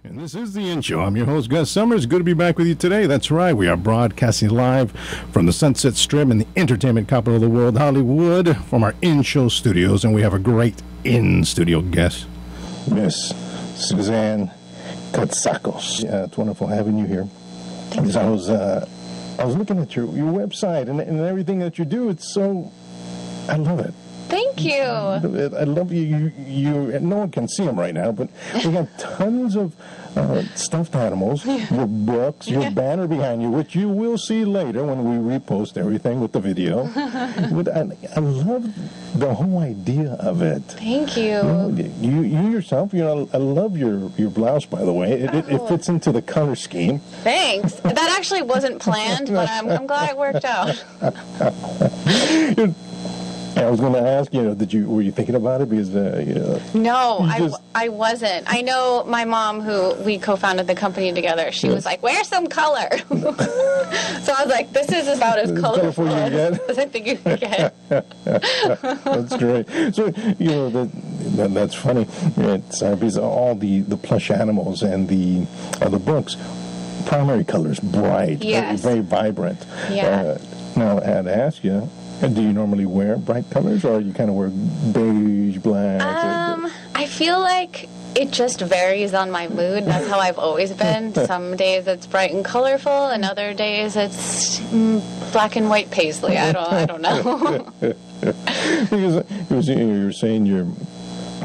And this is The In Show. I'm your host, Gus Summers. Good to be back with you today. That's right. We are broadcasting live from the Sunset Strip in the entertainment capital of the world, Hollywood, from our In Show studios. And we have a great in-studio guest, Miss Suzanne Cotsakos. Yeah, it's wonderful having you here. Because I was looking at your website and everything that you do. It's so, I love it. Thank you. I love you. No one can see them right now, but we got tons of stuffed animals, your books, your banner behind you, which you will see later when we repost everything with the video. But I love the whole idea of it. Thank you. You yourself, I love your blouse, by the way. It fits into the color scheme. Thanks. That actually wasn't planned, but I'm glad it worked out. I was going to ask, were you thinking about it? Because, No, I wasn't. I know my mom, who we co-founded the company together, she was like, wear some color. So I was like, this is about as colorful as I think you can get. That's great. So, that's funny. It's because all the plush animals and the books, primary colors, bright, yes. very vibrant. Yeah. Now, I had to ask you, do you normally wear bright colors, or you kind of wear beige, black? I feel like it just varies on my mood. That's how I've always been. Some days it's bright and colorful, and other days it's black and white paisley. I don't know. Because you were saying your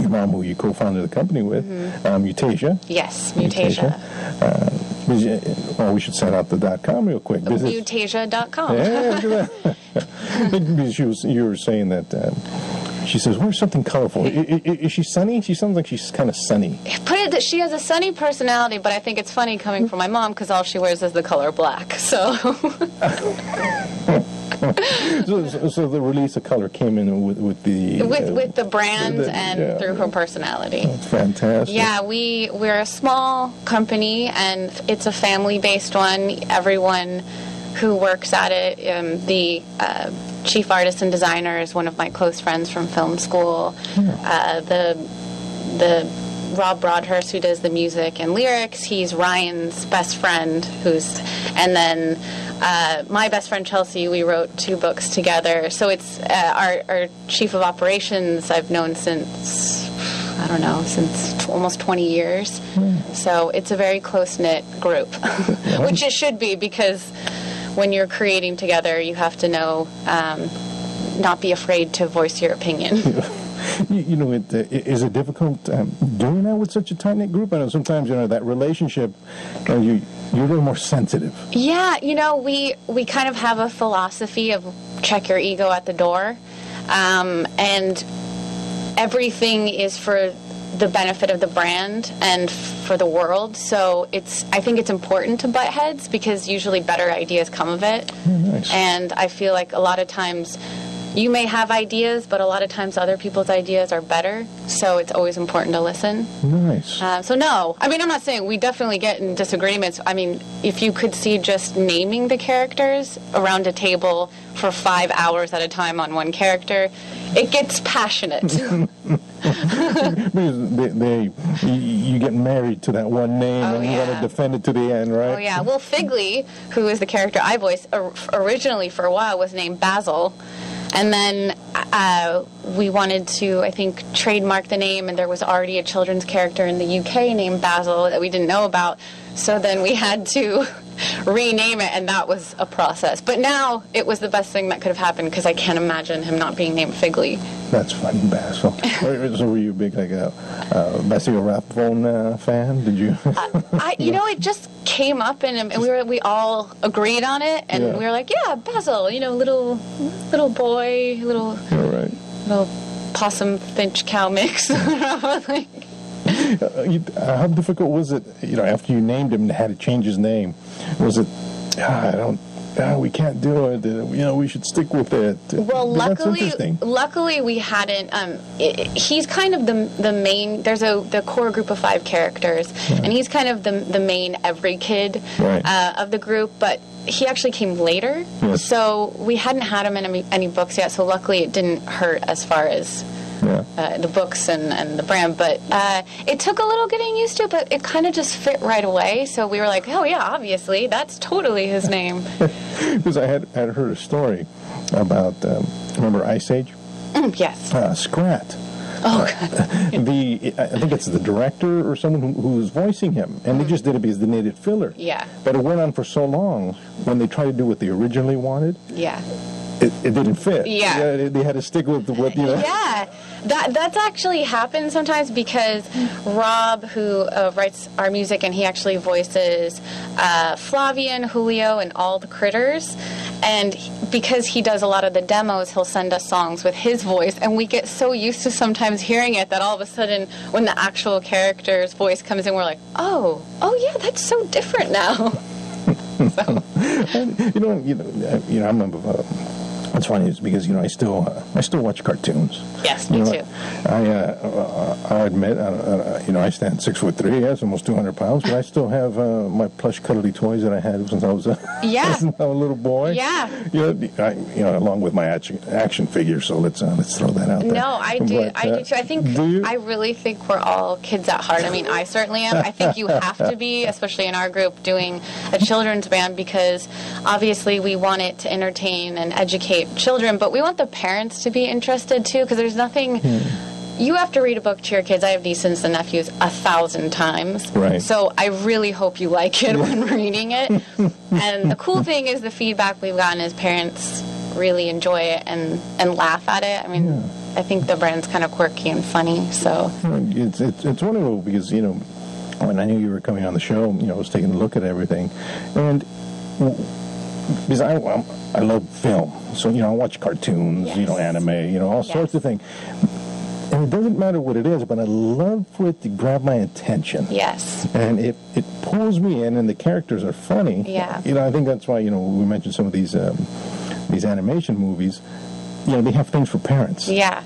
mom, who you co-founded the company with, Mutasia. Yes, Mutasia. Well, we should set out the .com real quick. Mutasia.com. Yeah, because you were saying that she says, "Where's something colorful?" Is she sunny? She sounds like she's kind of sunny. Put it that she has a sunny personality, but I think it's funny coming from my mom because all she wears is the color black. So. So the release of color came in with the brand and through her personality. That's fantastic. Yeah, we're a small company and it's a family-based one. Everyone who works at it, the chief artist and designer is one of my close friends from film school. Yeah. The Rob Broadhurst, who does the music and lyrics, he's Ryan's best friend, and then my best friend Chelsea, we wrote 2 books together. So it's our chief of operations I've known since almost 20 years. So it's a very close-knit group, which it should be, because when you're creating together, you have to know, not be afraid to voice your opinion. Is it difficult doing that with such a tight-knit group? I know sometimes, that relationship, you're a little more sensitive. Yeah, we kind of have a philosophy of check your ego at the door. And everything is for the benefit of the brand and for the world. So I think it's important to butt heads because usually better ideas come of it. Oh, nice. And I feel like a lot of times you may have ideas, but a lot of times other people's ideas are better, so it's always important to listen. Nice. So no, I'm not saying we definitely get in disagreements. If you could see just naming the characters around a table for 5 hours at a time on one character, it gets passionate. Because you get married to that one name, and you want to defend it to the end, right? Oh, yeah. Well, Figley, who is the character I voiced, originally for a while was named Basil. And then we wanted to, I think, trademark the name, and there was already a children's character in the UK named Basil that we didn't know about. So then we had to rename it, and that was a process. But now it was the best thing that could have happened because I can't imagine him not being named Figley. That's funny, Basil. So were you a big Basil Rathbone fan? Did you? It just came up, and we all agreed on it, and we were like, yeah, Basil, little boy, little possum finch cow mix. How difficult was it, after you named him and had to change his name? Was it, we can't do it, we should stick with it? Well, luckily we hadn't, he's kind of the main, there's the core group of 5 characters, and he's kind of the main every kid of the group, but he actually came later, so we hadn't had him in any books yet, so luckily it didn't hurt as far as the books and the brand. But it took a little getting used to, but it kind of just fit right away. So we were like, oh yeah, obviously that's totally his name. Because I had heard a story about remember Ice Age? Yes. Scrat. Oh, God. I think it's the director or someone who was voicing him, and they just did it because they needed filler. Yeah. But it went on for so long, when they tried to do what they originally wanted, Yeah. it didn't fit. Yeah. They had to stick with what, you know. Yeah. That's actually happened sometimes because Rob, who writes our music, and he actually voices Flavian, Julio, and all the critters. And because he does a lot of the demos, he'll send us songs with his voice, and we get so used to sometimes hearing it that all of a sudden, when the actual character's voice comes in, we're like, oh yeah, that's so different now. So. I'm a. What's funny is because I still watch cartoons. Yes, me too. I admit I stand 6'3", yes, almost 200 pounds, but I still have my plush cuddly toys that I had since I was a little boy. Yeah. Along with my action figures. So let's throw that out there. No, I do. I do too. I think I really think we're all kids at heart. I mean, I certainly am. I think you have to be, especially in our group, doing a children's band because obviously we want it to entertain and educate children, but we want the parents to be interested too, because there's nothing. You have to read a book to your kids. I have nieces and nephews 1,000 times. Right. So I really hope you like it when reading it. And the cool thing is the feedback we've gotten is parents really enjoy it and laugh at it. I mean, I think the brand's kind of quirky and funny. So it's wonderful because when I knew you were coming on the show, I was taking a look at everything, and because I love film, so I watch cartoons, anime, all sorts of things. And it doesn't matter what it is, but I love for it to grab my attention. Yes. And it pulls me in, and the characters are funny. Yeah. I think that's why, we mentioned some of these animation movies, they have things for parents. Yeah.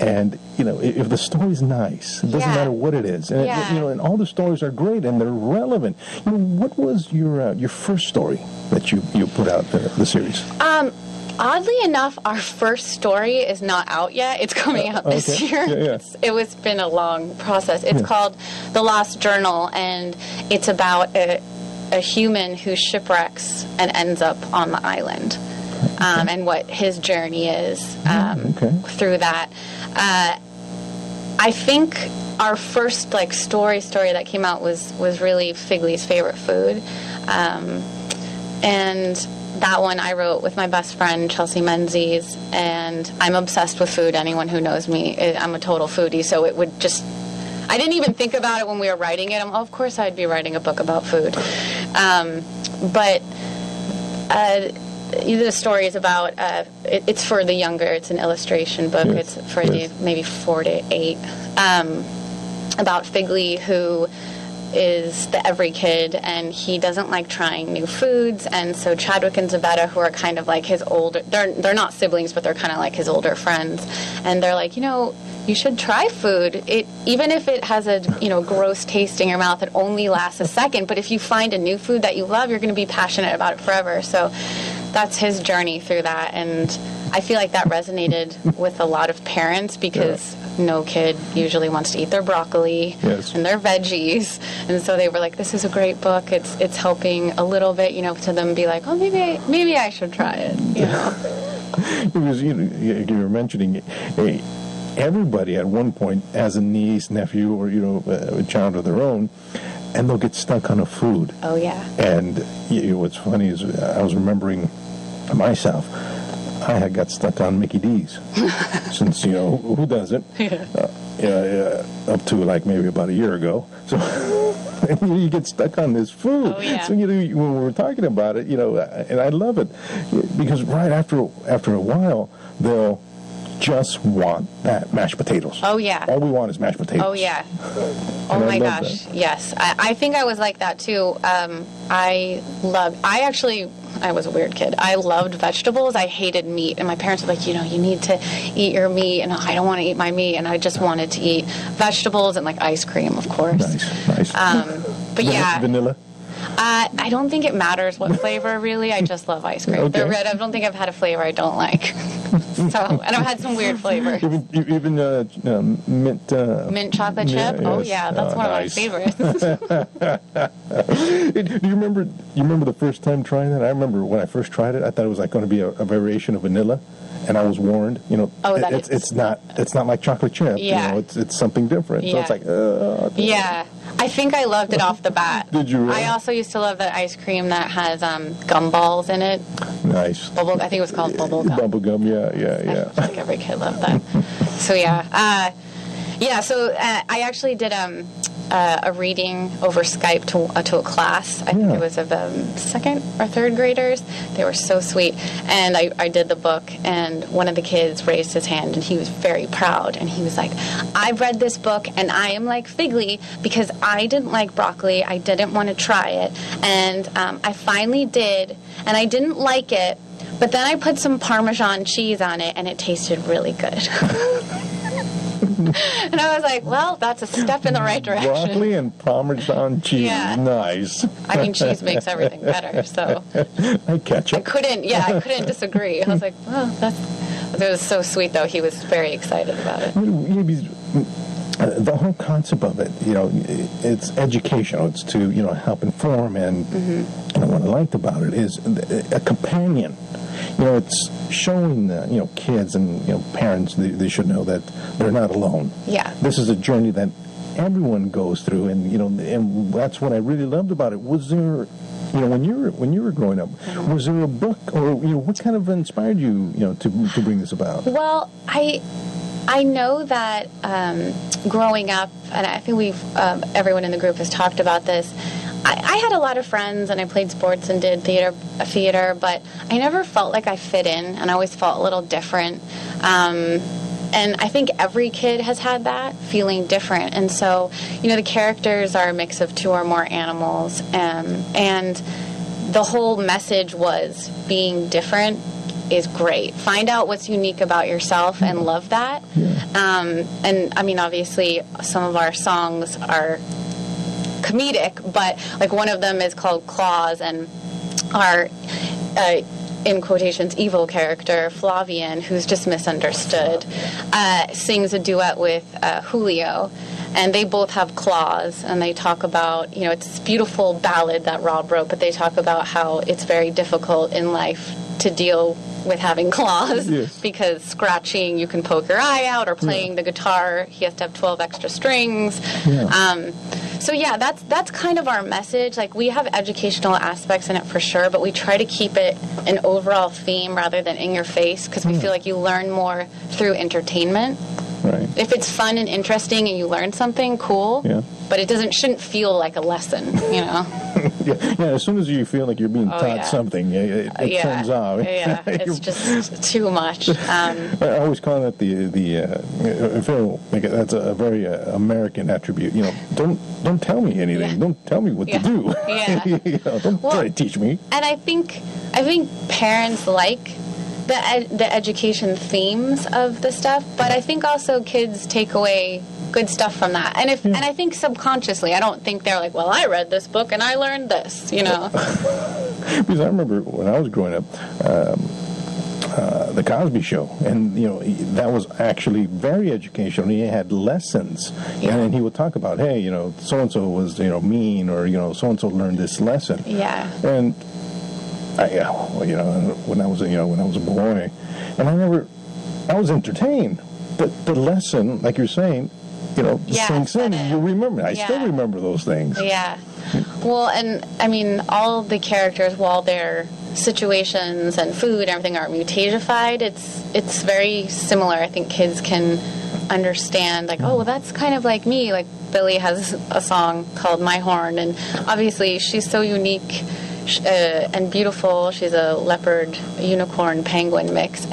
And, if the story's nice, it doesn't matter what it is. And, and all the stories are great, and they're relevant. What was your first story that you put out, the series? Oddly enough, our first story is not out yet. It's coming out this year. Yeah. It's been a long process. It's called The Lost Journal, and it's about a human who shipwrecks and ends up on the island, and what his journey is through that. I think our first story that came out was really Figley's favorite food, and that one I wrote with my best friend Chelsea Menzies, and I'm obsessed with food. Anyone who knows me, I'm a total foodie, so it would just. I didn't even think about it when we were writing it. Of course I'd be writing a book about food, but. The story is about, it's for the younger, it's an illustration book, it's for the maybe 4 to 8, about Figley, who is the every kid, and he doesn't like trying new foods, and so Chadwick and Zabetta, who are kind of like his older, they're not siblings, but they're kind of like his older friends, and they're like, you should try food. Even if it has a gross taste in your mouth, it only lasts a second, but if you find a new food that you love, you're going to be passionate about it forever. So that's his journey through that, and I feel like that resonated with a lot of parents because no kid usually wants to eat their broccoli and their veggies, and so they were like, this is a great book. It's helping a little bit, to them be like, oh, maybe I should try it. Because you were mentioning everybody at one point has a niece, nephew, or a child of their own, and they'll get stuck on a food. Oh yeah. And what's funny is I was remembering myself. I had got stuck on Mickey D's since who doesn't? Up to maybe about a year ago. So you get stuck on this food. Oh, yeah. So when we were talking about it, and I love it because right after a while they'll just want that mashed potatoes. Oh yeah. All we want is mashed potatoes. Oh yeah. Oh my gosh. That. Yes. I think I was like that too. I was a weird kid. I loved vegetables. I hated meat. And my parents were like, you need to eat your meat. And I don't want to eat my meat. And I just wanted to eat vegetables and ice cream, of course. Nice. But yeah. Vanilla? I don't think it matters what flavor, really. I just love ice cream. Okay. The red, I don't think I've had a flavor I don't like. So, and I've had some weird flavors. Even Mint chocolate chip? Yes. Oh, yeah, that's one nice. of my favorites. Do you remember the first time trying that? I remember when I first tried it, I thought it was like going to be a variation of vanilla. And I was warned, it's not like chocolate chip. Yeah. It's something different. So Yeah. it's like, Yeah. I think I loved it off the bat. Did you really? I also used to love that ice cream that has gumballs in it. Nice. I think it was called bubble gum. Bubble gum, yeah. I feel like every kid loved that. So, yeah. So I actually did a reading over Skype to a class. I think it was of second or third graders. They were so sweet. And I did the book, and one of the kids raised his hand, and he was very proud. And he was like, I've read this book, and I am like Figley because I didn't like broccoli. I didn't want to try it. And I finally did, and I didn't like it. But then I put some Parmesan cheese on it, and it tasted really good. And I was like, well, that's a step in the right direction. Broccoli and Parmesan cheese. Yeah. Nice. I mean, cheese makes everything better, so. I catch it. I couldn't disagree. I was like, well, it was so sweet, though. He was very excited about it. The whole concept of it, it's educational. It's to, help inform. And what I liked about it is a companion. It's showing the, kids and, parents, they should know that they're not alone. Yeah. This is a journey that everyone goes through, and, and that's what I really loved about it. Was there, when you were growing up, was there a book or, what kind of inspired you, to bring this about? Well, I know that growing up, and I think everyone in the group has talked about this, I had a lot of friends, and I played sports and did theater, but I never felt like I fit in, and I always felt a little different. And I think every kid has had that, feeling different. And so, the characters are a mix of two or more animals, and the whole message was being different is great. Find out what's unique about yourself and love that. Yeah. And, I mean, obviously, some of our songs are comedic, but like one of them is called Claus, and our in quotations evil character Flavian, who's just misunderstood, sings a duet with Julio, and they both have claws, and they talk about, it's this beautiful ballad that Rob wrote, but they talk about how it's very difficult in life to deal with having claws. Yes. Because scratching, you can poke your eye out, or playing the guitar, he has to have 12 extra strings. Yeah. So yeah, that's kind of our message. Like, we have educational aspects in it for sure, but we try to keep it an overall theme rather than in your face, because we feel like you learn more through entertainment. Right. If it's fun and interesting and you learn something, cool. Yeah. But it shouldn't feel like a lesson, Yeah, as soon as you feel like you're being taught something, it turns out. Yeah, it's just too much. I always call it that's a very American attribute. Don't tell me anything. Yeah. Don't tell me what to do. Yeah. Don't try to teach me. And I think parents like the education themes of the stuff, but I think also kids take away good stuff from that. And and I think subconsciously, I don't think they're like, well, I read this book and I learned this, Because I remember when I was growing up, the Cosby Show, and that was actually very educational. He had lessons, and he would talk about, hey, so and so was mean, or so and so learned this lesson. Yeah. And when I was a boy, and I was entertained, but the lesson, like you're saying, sinks in. You remember. I still remember those things. Yeah. Well, and I mean, all the characters, while their situations and food and everything are mutagified, it's very similar. I think kids can understand, like, oh, well, that's kind of like me. Like, Billy has a song called My Horn, and obviously she's so unique and beautiful. She's a leopard, unicorn, penguin mix,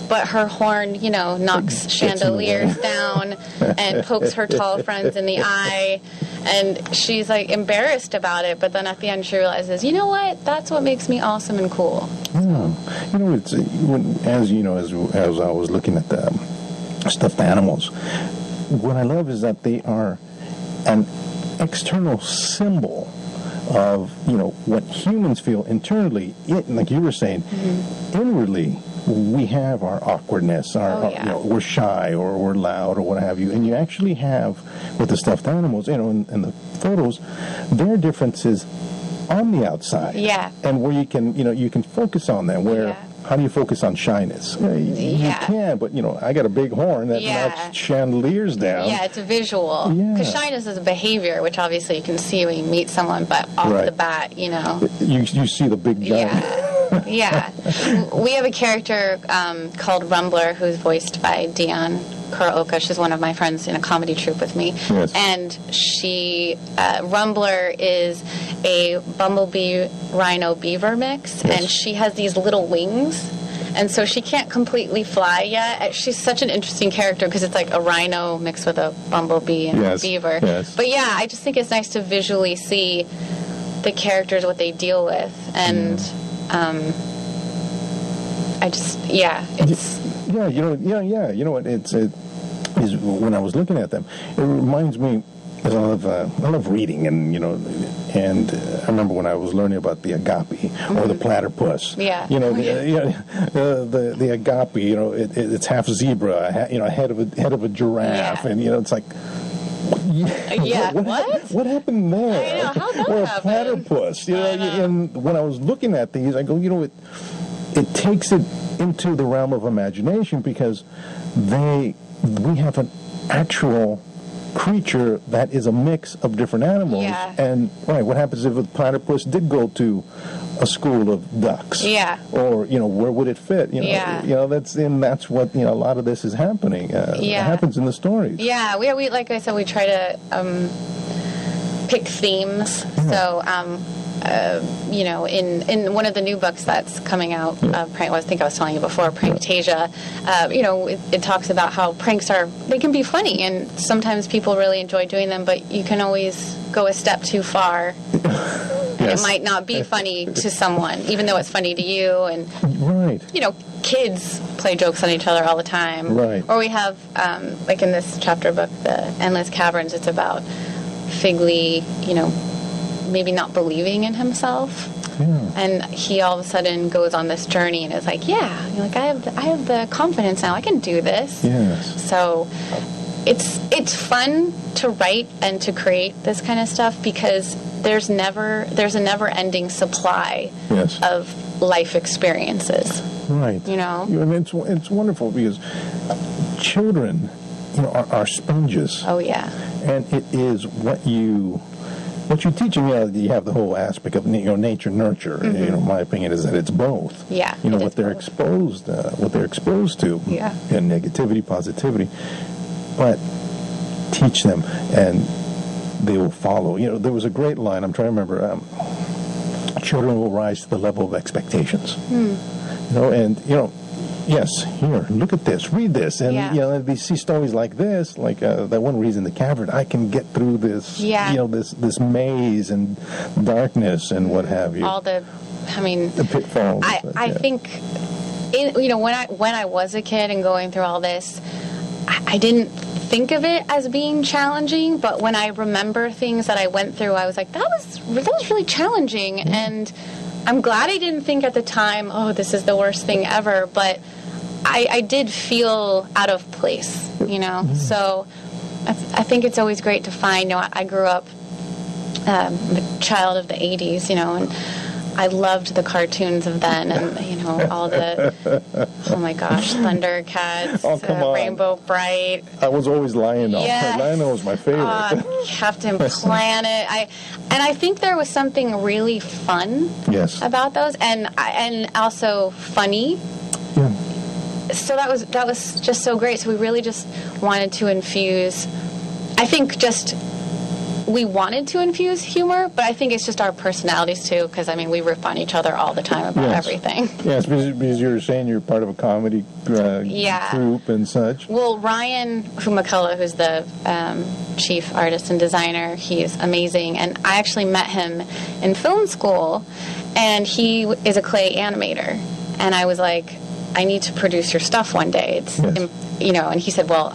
but her horn, knocks chandeliers down and pokes her tall friends in the eye, and she's like embarrassed about it. But then at the end, she realizes, you know what? That's what makes me awesome and cool. Yeah. It's as I was looking at the stuffed animals, what I love is that they are an external symbol of, what humans feel internally, like you were saying, inwardly. We have our awkwardness, we're shy or we're loud or what have you, and you actually have with the stuffed animals, in the photos, their differences on the outside, and where you can focus on them. Where how do you focus on shyness? You can, but I got a big horn that knocks chandeliers down. Yeah, it's a visual. Because shyness is a behavior, which obviously you can see when you meet someone, but off the bat, you see the big giant. Yeah. We have a character called Rumbler, who's voiced by Dion Kuraoka. She's one of my friends in a comedy troupe with me. Yes. And she, Rumbler is a bumblebee rhino beaver mix, and she has these little wings. And so she can't completely fly yet. She's such an interesting character because it's like a rhino mixed with a bumblebee and a beaver. Yes. But yeah, I just think it's nice to visually see the characters, what they deal with. And it is when I was looking at them, it reminds me. I love reading, and I remember when I was learning about the agape or the platypus. Yeah. The agape. It's half zebra, head of a giraffe, and it's like. What happened there? I know, how that or a happened? Platypus. And when I was looking at these, I go, it takes it into the realm of imagination because we have an actual creature that is a mix of different animals. Yeah. And what happens if a platypus did go to a school of ducks? Yeah. Or where would it fit? That's what a lot of this is happening. It happens in the stories. Yeah. We like I said, we try to pick themes. So in one of the new books that's coming out, Prank, I think I was telling you before, Pranktasia, it talks about how pranks they can be funny, and sometimes people really enjoy doing them, but you can always go a step too far. It might not be funny to someone, even though it's funny to you. And kids play jokes on each other all the time. Right. Or we have, like in this chapter book, The Endless Caverns, it's about Figley, maybe not believing in himself. Yeah. And he all of a sudden goes on this journey and is like, I have the confidence now. I can do this. Yes. So it's fun to write and to create this kind of stuff because there's a never-ending supply of life experiences. Right. And it's wonderful because children, are sponges. Oh yeah. And it is what you teach them. You have the whole aspect of nature nurture. My opinion is that it's both. Yeah. What they're exposed to. Yeah. And negativity, positivity, but teach them and they will follow. There was a great line. I'm trying to remember. Children will rise to the level of expectations. Yes, here, look at this, read this, and they see stories like this, like that one reason the cavern, I can get through this, this maze and darkness and what have you. The pitfalls. I think, when I was a kid and going through all this, I didn't think of it as being challenging, but when I remember things that I went through, I was like, that was really challenging, and I'm glad I didn't think at the time, oh, this is the worst thing ever, but I did feel out of place, So I think it's always great to find, I grew up a child of the 80s, and I loved the cartoons of then, and all the oh my gosh, Thundercats, Rainbow Bright. I was always Lion. Yes. Lion was my favorite. Captain Planet. I think there was something really fun about those, and also funny. Yeah. So that was just so great. So we really just wanted to infuse. I think we wanted to infuse humor, but I think it's just our personalities too, because we riff on each other all the time about everything. Yes, because you were saying you're part of a comedy group and such. Well, Ryan McCullough, who's the chief artist and designer, he's amazing, and I actually met him in film school, and he is a clay animator, and I was like, I need to produce your stuff one day. It's, Yes. and he said, well,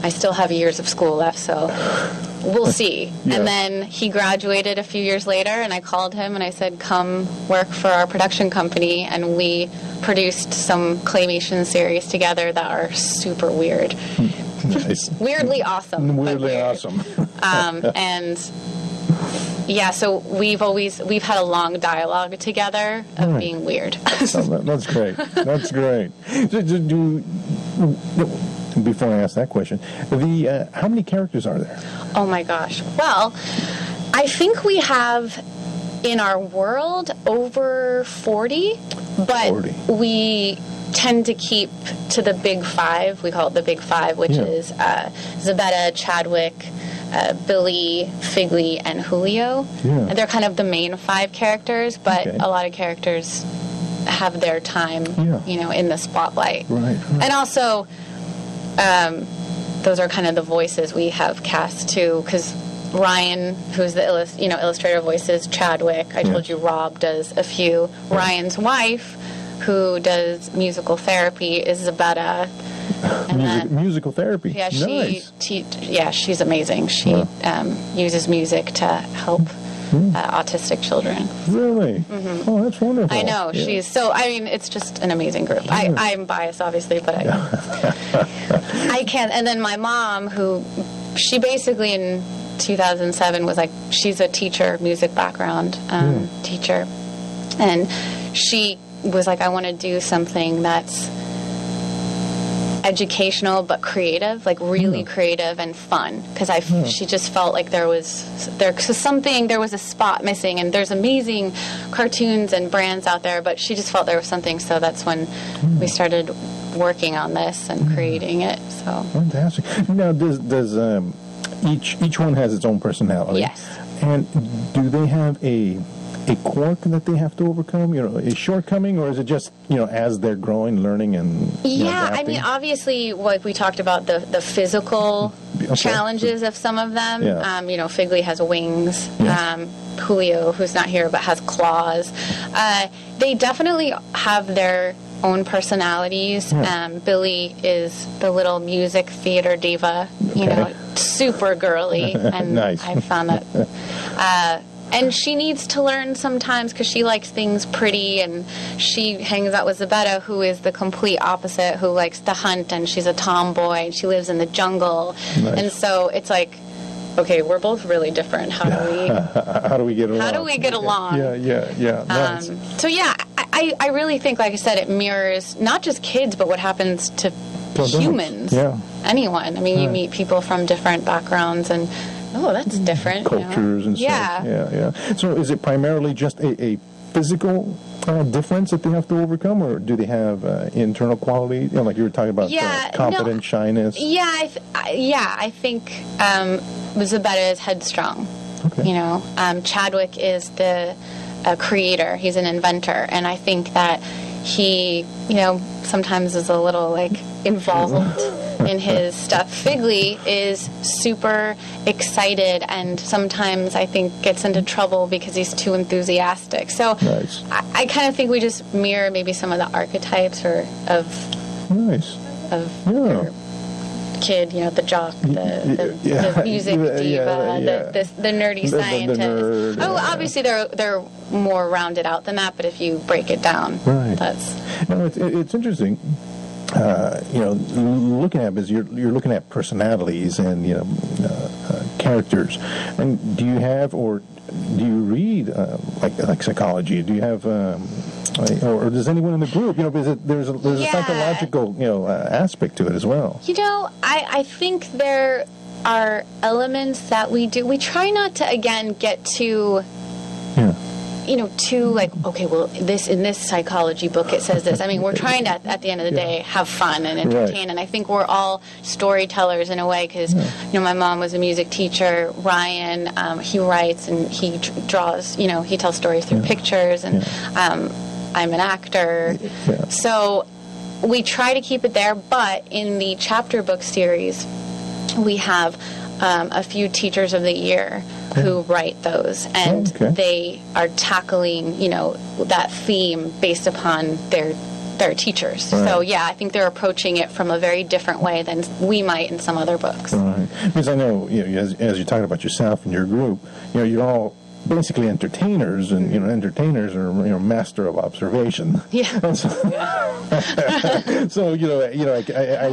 I still have years of school left, so we'll see. Yeah. And then he graduated a few years later, and I called him and I said, come work for our production company, and we produced some claymation series together that are super weird. Nice. Weirdly awesome. but Weirdly weird. awesome. And yeah, so we've had a long dialogue together of Right. being weird. That's great. That's great. Before I ask that question, how many characters are there? Oh my gosh. Well, I think we have in our world over 40, but 40. we tend to keep to the big five. We call it the big five, which Yeah. is Zabetta, Chadwick, Billy, Figley, and Julio. Yeah. And they're kind of the main five characters, but Okay. a lot of characters have their time, Yeah. in the spotlight. Right. And also, those are kind of the voices we have cast too, because Ryan, who's the illustrator voices, Chadwick. I told Yeah. you Rob does a few. Ryan's wife, who does musical therapy, is Zabetta. And then, Musical therapy. yeah, Nice. she's amazing. She uses music to help autistic children. Really? Oh, that's wonderful. I know. Yeah. It's just an amazing group. I'm biased, obviously, but I can't. And then my mom, who, she basically in 2007 was like, she's a teacher, music background teacher. And she was like, I want to do something that's educational but creative, like really creative and fun, because she just felt like there was a spot missing, and there's amazing cartoons and brands out there, but she just felt there was something. So that's when we started working on this and creating it. So Fantastic. Now, does each one has its own personality? Yes. And do they have a quirk that they have to overcome? A shortcoming, or is it just as they're growing, learning, and yeah, I adapting? mean, obviously, like we talked about the physical challenges of some of them. Yeah. Figley has wings. Yes. Julio, who's not here but has claws. They definitely have their own personalities. Yeah. Billy is the little music theater diva, super girly, and Nice. I found that. And she needs to learn sometimes because she likes things pretty, and she hangs out with Zabetta, who is the complete opposite, who likes to hunt, and she's a tomboy, and she lives in the jungle. Nice. And so it's like, okay, we're both really different. How do we get along? How do we get along? Yeah. Nice. So yeah, I really think, like I said, it mirrors not just kids, but what happens to humans. Yeah. Anyone. I mean, you Right. meet people from different backgrounds, and that's different. Cultures and stuff. Yeah. Yeah. So is it primarily just a physical difference that they have to overcome, or do they have internal quality? Like you were talking about confidence, shyness. Yeah, I think Zabetta is headstrong. Okay. Chadwick is the creator. He's an inventor, and I think that he, sometimes is a little involved in his stuff. Figley is super excited, and sometimes I think gets into trouble because he's too enthusiastic. So Nice. I kind of think we just mirror maybe some of the archetypes of Nice. your kid, the jock, the music diva, the nerdy scientist. nerd, Obviously they're more rounded out than that, but if you break it down, Right. that's... No, it's interesting. Looking at is you're looking at personalities and characters. And do you have, or do you read like psychology? Do you have, or does anyone in the group? Because there's a psychological aspect to it as well. I think there are elements that we do. We try not to again get too. Yeah. Too okay, well, in this psychology book it says this. I mean, we're trying to, at the end of the day, have fun and entertain, Right. and I think we're all storytellers in a way, because, my mom was a music teacher. Ryan, he writes and he draws, he tells stories through pictures, and I'm an actor. Yeah. So we try to keep it there, but in the chapter book series, we have a few teachers of the year who write those, and they are tackling, that theme based upon their they're teachers. Right. So yeah, I think they're approaching it from a very different way than we might in some other books. Right. Because I know, as you're talking about yourself and your group, you're all basically entertainers, and entertainers are master of observation. Yeah. So, so I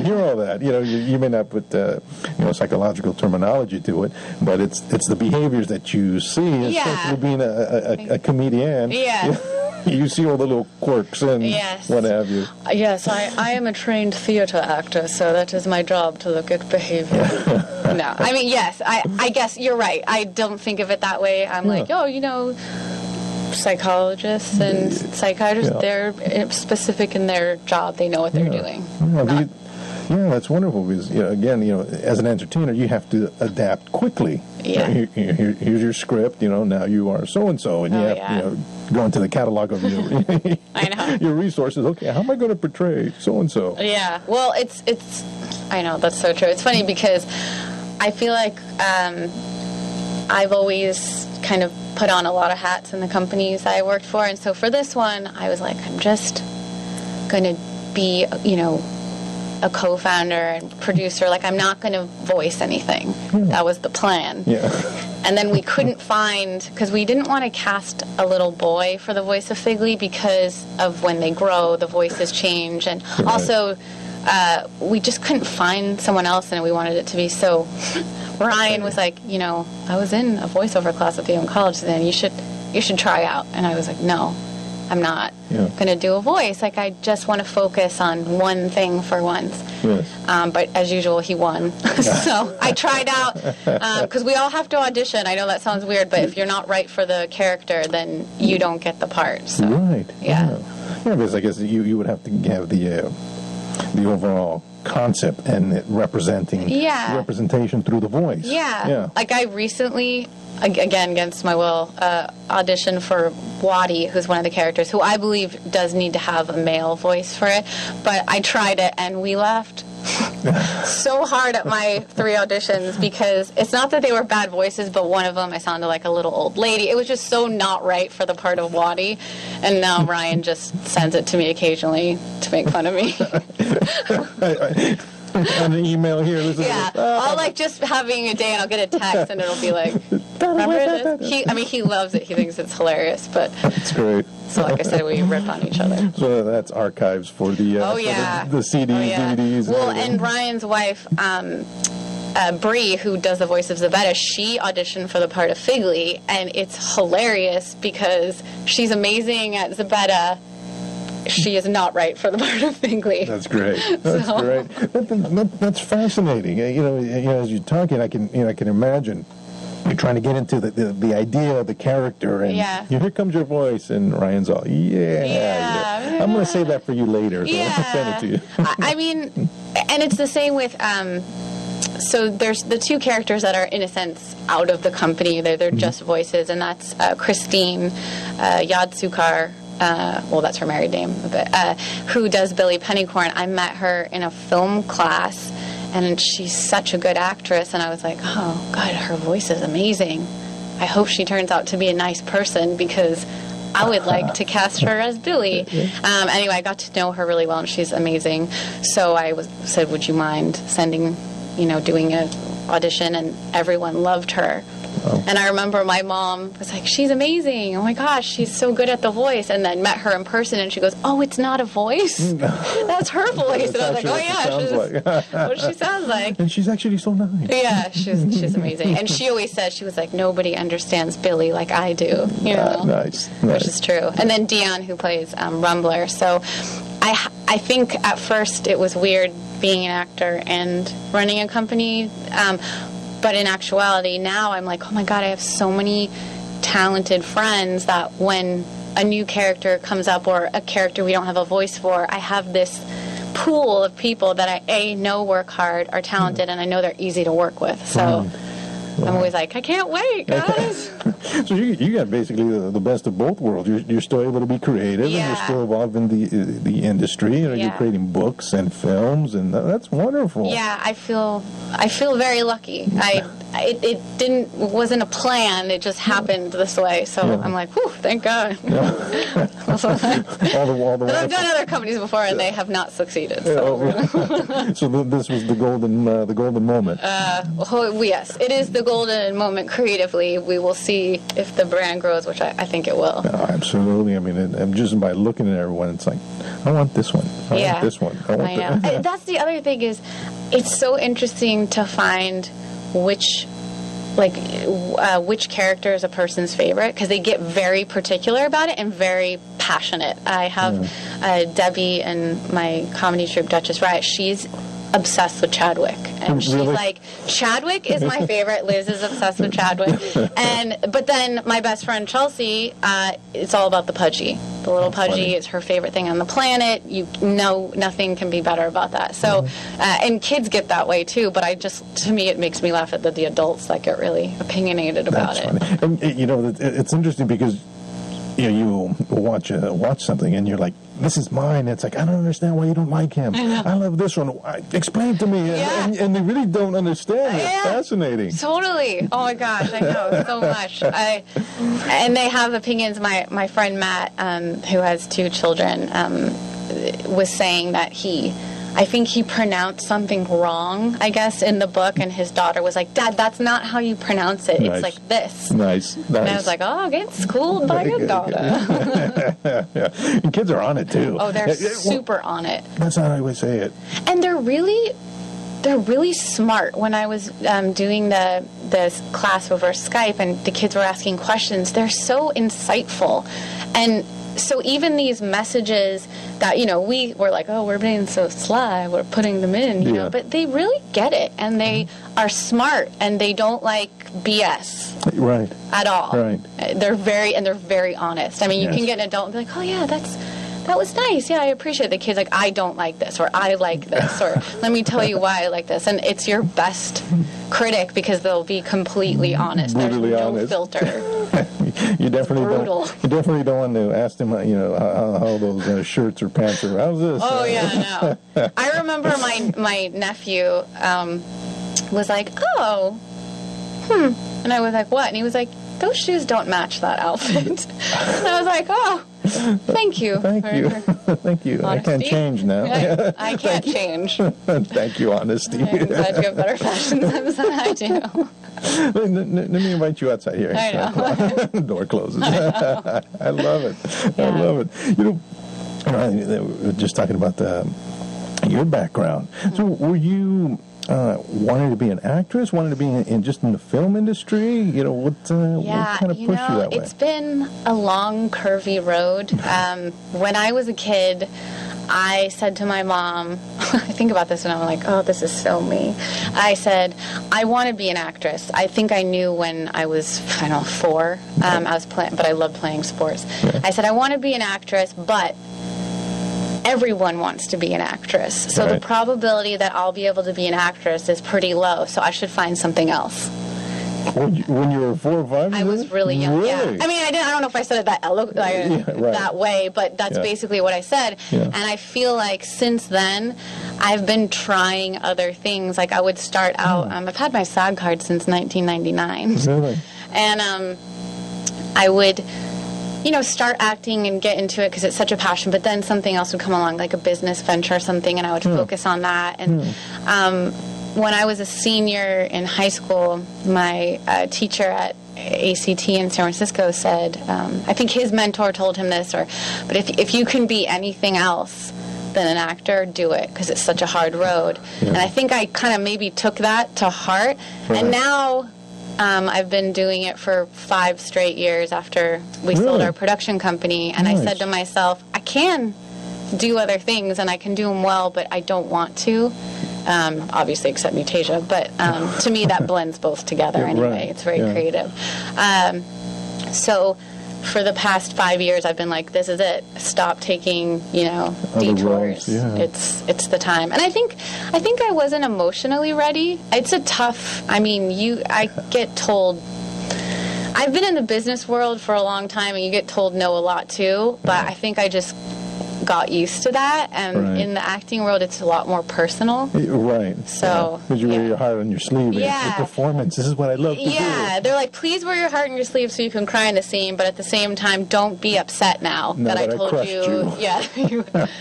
hear all that. You may not put psychological terminology to it, but it's the behaviors that you see, especially being a comedian. Yeah. You see all the little quirks and what have you. Yes, I am a trained theater actor, so that is my job to look at behavior. No, I mean, yes, I guess you're right. I don't think of it that way. I'm like, psychologists and psychiatrists, they're specific in their job. They know what they're doing. Yeah, that's wonderful because, again, as an entertainer, you have to adapt quickly. Yeah. Here's your script, now you are so-and-so, and you have go into the catalog of your, I know. your resources. Okay, how am I going to portray so-and-so? Yeah, well, it's I know, that's so true. It's funny because I feel like I've always kind of put on a lot of hats in the companies I worked for, and so for this one, I was like, I'm just going to be, a co-founder and producer. Like, I'm not going to voice anything. That was the plan. Yeah. And then we couldn't find, because we didn't want to cast a little boy for the voice of Figley because of when they grow, the voices change. And also, we just couldn't find someone else, and we wanted it to be so. Ryan was like, I was in a voiceover class with you in college, then you should try out. And I was like, no, I'm not going to do a voice. Like, I just want to focus on one thing for once. Yes. But as usual, he won. So I tried out, because we all have to audition. I know that sounds weird, but if you're not right for the character, then you don't get the part. So, right. Yeah. Yeah, because I guess you would have to have the overall concept and it representation through the voice. Yeah. Like, I recently, again, against my will, auditioned for Waddy, who's one of the characters, who I believe does need to have a male voice for it. But I tried it, and we laughed so hard at my 3 auditions because it's not that they were bad voices, but one of them I sounded like a little old lady. It was just so not right for the part of Waddy. And now Ryan just sends it to me occasionally to make fun of me. On an email here. I'll just having a day and I'll get a text and it'll be like, remember this? He loves it. He thinks it's hilarious, but that's great. So like I said, we rip on each other. So that's archives for the the CDs, DVDs. Well, and Ryan's wife, Bree, who does the voice of Zabetta, she auditioned for the part of Figley, and it's hilarious because she's amazing at Zabetta. She is not right for the part of Figley. That's great. That's great. That's fascinating. As you're talking, I can imagine you're trying to get into the idea of the character, and here comes your voice, and Ryan's all, I'm going to say that for you later, so I'll send it to you. I mean, and it's the same with. So there's the 2 characters that are, in a sense, out of the company. They're just voices, and that's Christine Yadsukar. That's her married name, but who does Billy Pennycorn. I met her in a film class, and she's such a good actress, and I was like, oh, God, her voice is amazing. I hope she turns out to be a nice person, because I would like to cast her as Billy. Anyway, I got to know her really well, and she's amazing. So I said, would you mind doing an audition, and everyone loved her. Oh. And I remember my mom was like, she's amazing. Oh, my gosh, she's so good at the voice. And then met her in person, and she goes, oh, it's not a voice? That's her voice. And I was like, oh, yeah, that's what she sounds like. And she's actually so nice. Yeah, she's amazing. And she always said, she was like, nobody understands Billy like I do. Nice. Which is true. And then Dion, who plays Rumbler. So I think at first it was weird being an actor and running a company. But in actuality, now I'm like, oh my God, I have so many talented friends that when a new character comes up or a character we don't have a voice for, I have this pool of people that I know work hard, are talented, and I know they're easy to work with. So I'm always like, I can't wait, guys. So you got basically the best of both worlds. You're still able to be creative, and you're still involved in the industry. You're creating books and films, and that's wonderful. Yeah, I feel very lucky. wasn't a plan. It just happened this way. So I'm like, whew, thank God. Yeah. all the I've done other companies before, and they have not succeeded. So, so this was the golden moment. Yes, it is the golden moment creatively. We will see if the brand grows, which I think it will. Absolutely. I mean, just by looking at everyone, it's like, I want this one. I want this one. I know. That's the other thing is, it's so interesting to find which character is a person's favorite, because they get very particular about it and very passionate. I have Debbie in my comedy troupe, Duchess Riot. She's obsessed with Chadwick, and she's like, Chadwick is my favorite. Liz is obsessed with Chadwick, but then my best friend Chelsea, it's all about the Pudgy. The little Pudgy is her favorite thing on the planet. Nothing can be better about that. So, and kids get that way too. But to me, it makes me laugh at the adults that get really opinionated about it. And, it's interesting because you watch something and you're like, this is mine. It's like, I don't understand why you don't like him. I love this one. Explain to me. And they really don't understand. It's fascinating. Totally. Oh my gosh, I know so much. And they have opinions. My friend Matt, who has 2 children, was saying that I think he pronounced something wrong, I guess, in the book, and his daughter was like, Dad, that's not how you pronounce it. Nice. It's like this. Nice. And I was like, oh, get schooled by your daughter. Yeah. And kids are on it, too. Oh, they're super on it. That's how I would say it. And they're really smart. When I was doing this class over Skype and the kids were asking questions, they're so insightful. And so even these messages that, we were like, oh, we're being so sly, we're putting them in, you know, but they really get it, and they are smart, and they don't like BS. Right. At all. Right. They're very honest. I mean, you can get an adult and be like, oh, yeah, that was nice. Yeah, I appreciate it. The kid's like, I don't like this, or I like this, or let me tell you why I like this. And it's your best critic because they'll be completely honest. Brutally There's no honest. filter. You definitely brutal. You definitely don't want to ask them, how those shirts or pants are. How's this? Oh yeah, no. I remember my nephew was like, and I was like, what? And he was like, those shoes don't match that outfit. And I was like, oh, thank you. Thank you. Thank you. Honesty. I can't change now. I can't change. Thank you, honesty. I'm glad you have better fashion sense than I do. Let me invite you outside here. I know. Door closes. I love it. I love it. We were just talking about your background. So were you wanted to be an actress? Wanted to be in the film industry? What kind of pushed you that way? It's been a long, curvy road. When I was a kid, I said to my mom, I think about this and I'm like, oh, this is so me. I said, I want to be an actress. I think I knew when I was, 4. I was playing, but I love playing sports. Yeah. I said, I want to be an actress, but everyone wants to be an actress. So the probability that I'll be able to be an actress is pretty low. So I should find something else. When you were 4 or 5? I was really young. Really? Yeah. I mean, I don't know if I said it that way, but that's basically what I said. Yeah. And I feel like since then, I've been trying other things. Like I would start out. I've had my SAG card since 1999. Really? And I would, start acting and get into it because it's such a passion. But then something else would come along, like a business venture or something, and I would focus on that. And when I was a senior in high school, my teacher at ACT in San Francisco said, I think his mentor told him this, but if you can be anything else than an actor, do it, because it's such a hard road. Yeah. And I think I kind of maybe took that to heart. Right. And now I've been doing it for 5 straight years after we sold our production company. And I said to myself, I can do other things, and I can do them well, but I don't want to. Obviously, except Mutasia, but to me that blends both together anyway. Right. It's very creative. So for the past 5 years, I've been like, this is it. Stop taking, detours. Yeah. It's the time. And I think I wasn't emotionally ready. It's a tough. I get told. I've been in the business world for a long time, and you get told no a lot too. But I think I just got used to that, and in the acting world, it's a lot more personal. Right. So because you wear your heart on your sleeve. Yeah. It's a performance. This is what I love to do. Yeah, they're like, please wear your heart on your sleeve so you can cry in the scene, but at the same time, don't be upset now that I told you. Yeah.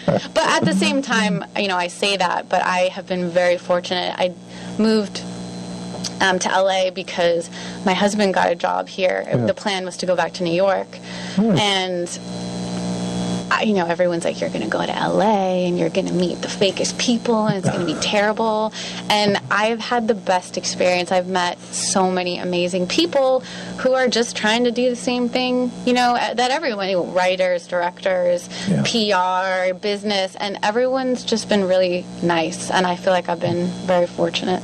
But at the same time, I say that, but I have been very fortunate. I moved to LA because my husband got a job here. The plan was to go back to New York, and everyone's like, you're going to go to LA and you're going to meet the fakest people and it's going to be terrible. And I've had the best experience. I've met so many amazing people who are just trying to do the same thing, that everyone, writers, directors, PR, business, and everyone's just been really nice. And I feel like I've been very fortunate.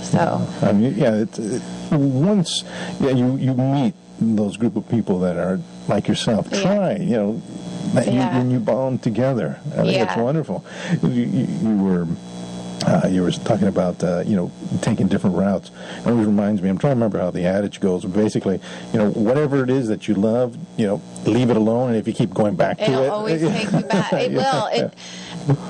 So, I mean, once you meet those group of people that are like yourself, and you bond together. I think it's wonderful. You were talking about taking different routes. It always reminds me. I'm trying to remember how the adage goes. Basically, whatever it is that you love, leave it alone, and if you keep going back to it, it'll always take you back. It will.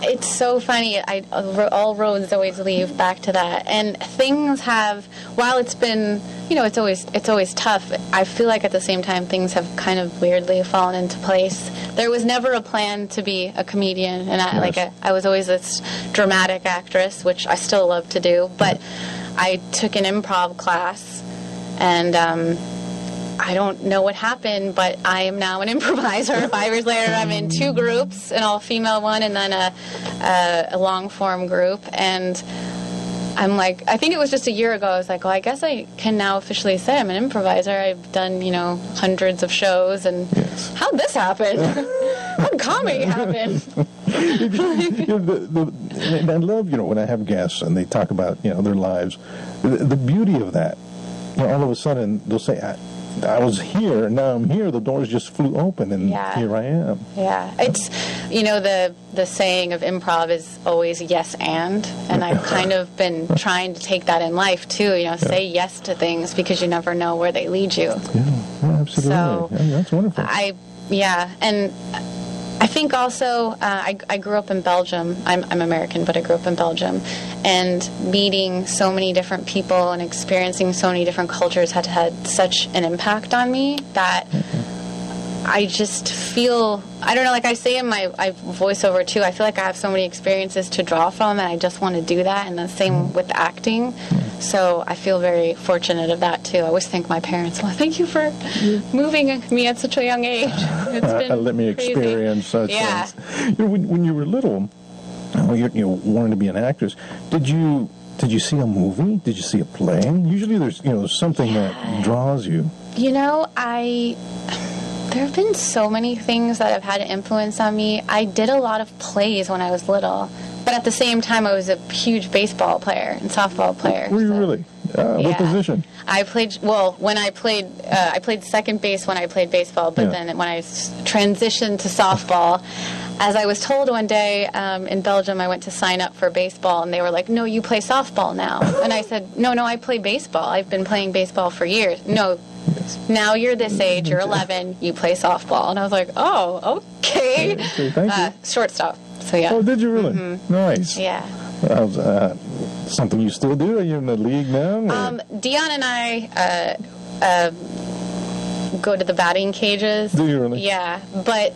It's so funny. All roads always lead back to that. And things have, while it's been, it's always tough. I feel like at the same time things have kind of weirdly fallen into place. There was never a plan to be a comedian, and I was always this dramatic actress, which I still love to do. But I took an improv class, and I don't know what happened, but I am now an improviser. 5 years later, I'm in 2 groups, an all-female one and then a long-form group. And I'm like, I think it was just a year ago, I was like, well, I guess I can now officially say I'm an improviser. I've done, hundreds of shows, and how'd this happen? How'd comedy happen? And I love, when I have guests and they talk about, their lives, the beauty of that. All of a sudden, they'll say, I was here, and now I'm here. The doors just flew open, and here I am. Yeah. It's, the saying of improv is always yes and I've kind of been trying to take that in life, too. Say yes to things because you never know where they lead you. Yeah, absolutely. So, that's wonderful. And I think also, I grew up in Belgium. I'm American, but I grew up in Belgium. And meeting so many different people and experiencing so many different cultures had such an impact on me that I just feel, I don't know, like I say in my voiceover too, I feel like I have so many experiences to draw from, and I just want to do that, and the same with acting. So I feel very fortunate of that too. I always thank my parents. Well, thank you for moving me at such a young age. It's been let me crazy. Experience such things. When you were little, you wanted to be an actress. Did you see a movie? Did you see a play? Usually there's something that draws you. There have been so many things that have had an influence on me. I did a lot of plays when I was little, but at the same time, I was a huge baseball player and softball player. Were you really? What position? I played second base when I played baseball, but then when I transitioned to softball, as I was told one day in Belgium, I went to sign up for baseball, and they were like, no, you play softball now. And I said, no, I play baseball. I've been playing baseball for years. No. Now you're this age, you're 11, you play softball. And I was like, oh, okay. Thank you. Shortstop. So, yeah. Oh, did you really? Mm-hmm. Nice. Yeah. Something you still do? Are you in the league now? Dion and I go to the batting cages. Do you really? Yeah. But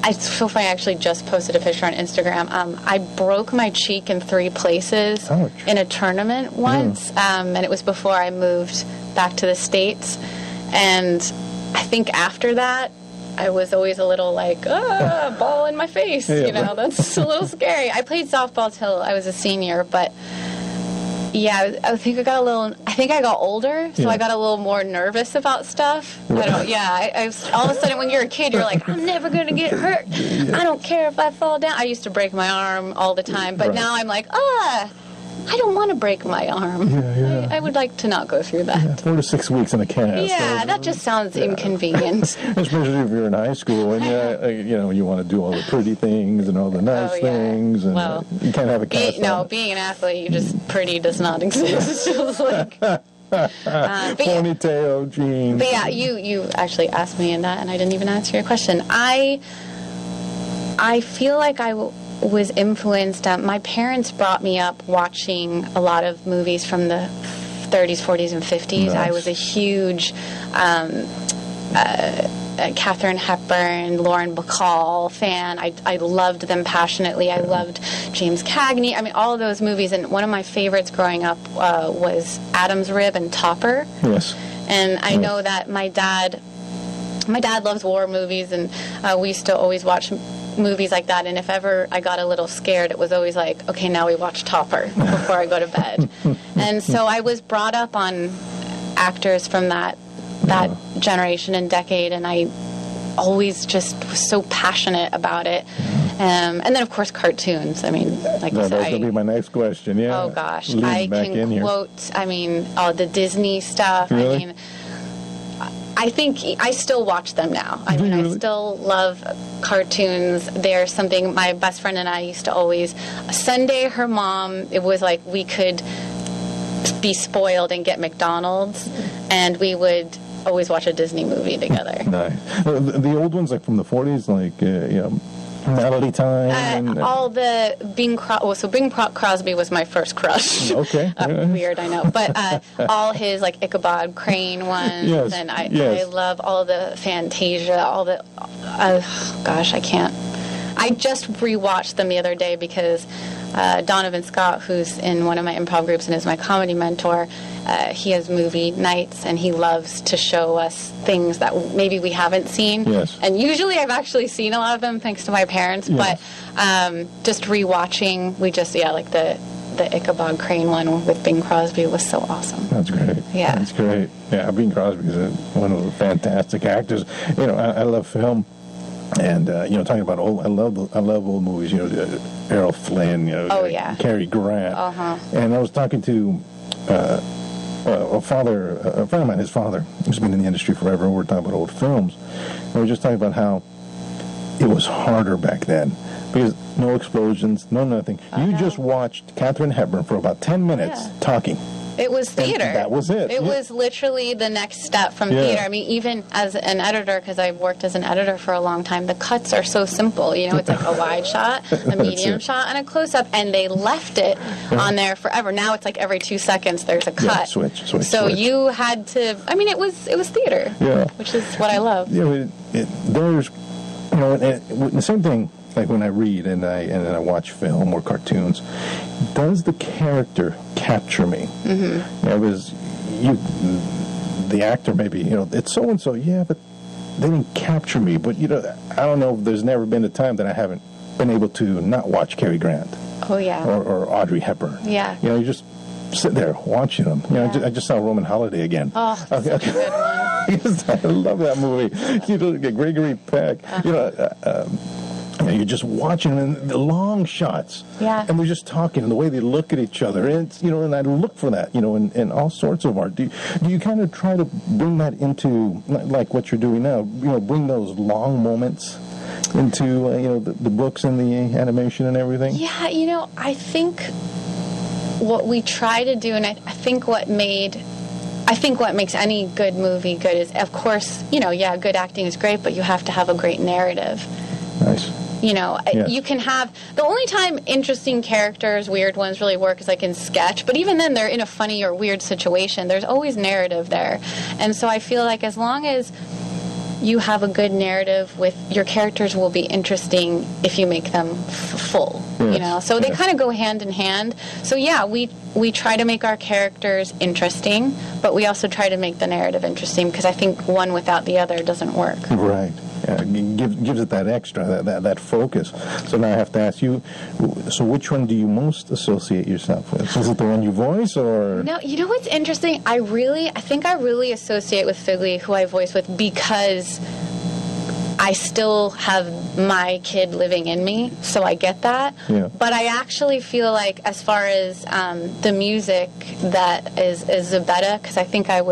it's so funny, I actually just posted a picture on Instagram. I broke my cheek in 3 places in a tournament once, and it was before I moved back to the States. And I think after that, I was always a little like, ball in my face. That's a little scary. I played softball till I was a senior, but I think I got older, so I got a little more nervous about stuff. I all of a sudden when you're a kid, you're like, I'm never going to get hurt. I don't care if I fall down. I used to break my arm all the time, but now I'm like, I don't want to break my arm. I would like to not go through that. 4 to 6 weeks in a cast. Yeah, that just sounds inconvenient. Especially if you're in high school and you want to do all the pretty things and all the nice things, and you can't have a cast. Being an athlete, pretty does not exist. It was like ponytail, jeans. But you actually asked me in that, and I didn't even answer your question. I feel like I was influenced. My parents brought me up watching a lot of movies from the 30s, 40s, and 50s. Nice. I was a huge Katharine Hepburn, Lauren Bacall fan. I loved them passionately. I loved James Cagney. I mean, all of those movies. And one of my favorites growing up was Adam's Rib and Topper. Yes. And I know that my dad loves war movies, and we used to always watch movies like that. And if ever I got a little scared, it was always like, okay, now we watch Topper before I go to bed. And so I was brought up on actors from that generation and decade, and I always just was so passionate about it. And then, of course, cartoons. I mean, like No, I said, that's going to be my next question, yeah. oh gosh, Leading I back in can here. quote, I mean, all the Disney stuff. Really? I mean, I think I still watch them now. I Do mean, you I really? still love cartoons. They're something my best friend and I used to always, Sunday, her mom, it was like we could be spoiled and get McDonald's, and we would always watch a Disney movie together. Nice. The old ones, like from the 40s, like, Melody Time. and, All the Bing Crosby was my first crush. Okay. Weird, I know. But all his, like, Ichabod Crane ones. Yes, And I yes. love all the Fantasia, all the... gosh, I can't... I just rewatched them the other day because Donovan Scott, who's in one of my improv groups and is my comedy mentor, he has movie nights, and he loves to show us things that maybe we haven't seen. Yes. And usually I've actually seen a lot of them thanks to my parents, Yes. but just rewatching, like the Ichabod Crane one with Bing Crosby was so awesome. That's great. Yeah. That's great. Yeah, Bing Crosby is one of the fantastic actors. I love film. And talking about I love old movies. Errol Flynn. Oh, yeah. Cary Grant. Uh-huh. And I was talking to a friend of mine. His father, who's been in the industry forever. And we're talking about old films. And we were just talking about how it was harder back then because no explosions, no nothing. You just watched Katharine Hepburn for about 10 minutes talking. It was theater. And that was it. It was literally the next step from Yeah. theater. I mean, even as an editor, because I've worked as an editor for a long time, the cuts are so simple. It's like a wide shot, a medium shot, and a close-up, and they left it on there forever. Now it's like every 2 seconds there's a cut. Yeah, switch. So you had to. I mean, it was theater. Yeah. Which is what I love. There's, the same thing. Like when I read and I watch film or cartoons, does the character capture me? Mm-hmm. It was the actor maybe. It's so and so. Yeah, but they didn't capture me. But I don't know. There's never been a time that I haven't been able to not watch Cary Grant. Oh yeah. Or Audrey Hepburn. Yeah. You just sit there watching them. I just saw Roman Holiday again. Oh, that's such a good one. Yes, I love that movie. Gregory Peck. You're just watching them in the long shots. Yeah. And they're just talking and the way they look at each other. And it's, and I look for that, in all sorts of art. Do you kind of try to bring that into, like what you're doing now, bring those long moments into, the books and the animation and everything? Yeah, I think what we try to do, and I think what makes any good movie good is, of course, good acting is great, but you have to have a great narrative. Nice. Yes. You can have... The only time interesting characters, weird ones, really work is like in sketch. But even then, they're in a funny or weird situation. There's always narrative there. And so I feel like as long as you have a good narrative with... Your characters will be interesting if you make them full, Yes. So they kind of go hand in hand. So yeah, we try to make our characters interesting, but we also try to make the narrative interesting because I think one without the other doesn't work. Right. Gives it that extra, that focus. So now I have to ask you, so which one do you most associate yourself with? Is it the one you voice, or? No, you know what's interesting? I think I really associate with Figley, who I voice with, because I still have my kid living in me, so I get that. Yeah. But I actually feel like, as far as the music that is Zabetta, because I think I'm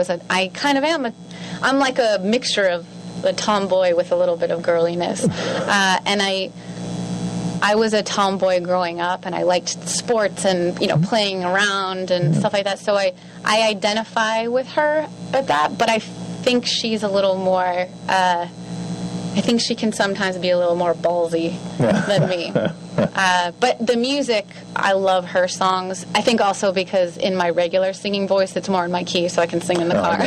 like a mixture of a tomboy with a little bit of girliness. And I was a tomboy growing up, and I liked sports and, playing around and stuff like that. So I identify with her at that, but I think she's a little more I think she can sometimes be a little more ballsy than me. But the music, I love her songs. I think also because in my regular singing voice, it's more in my key, so I can sing in the car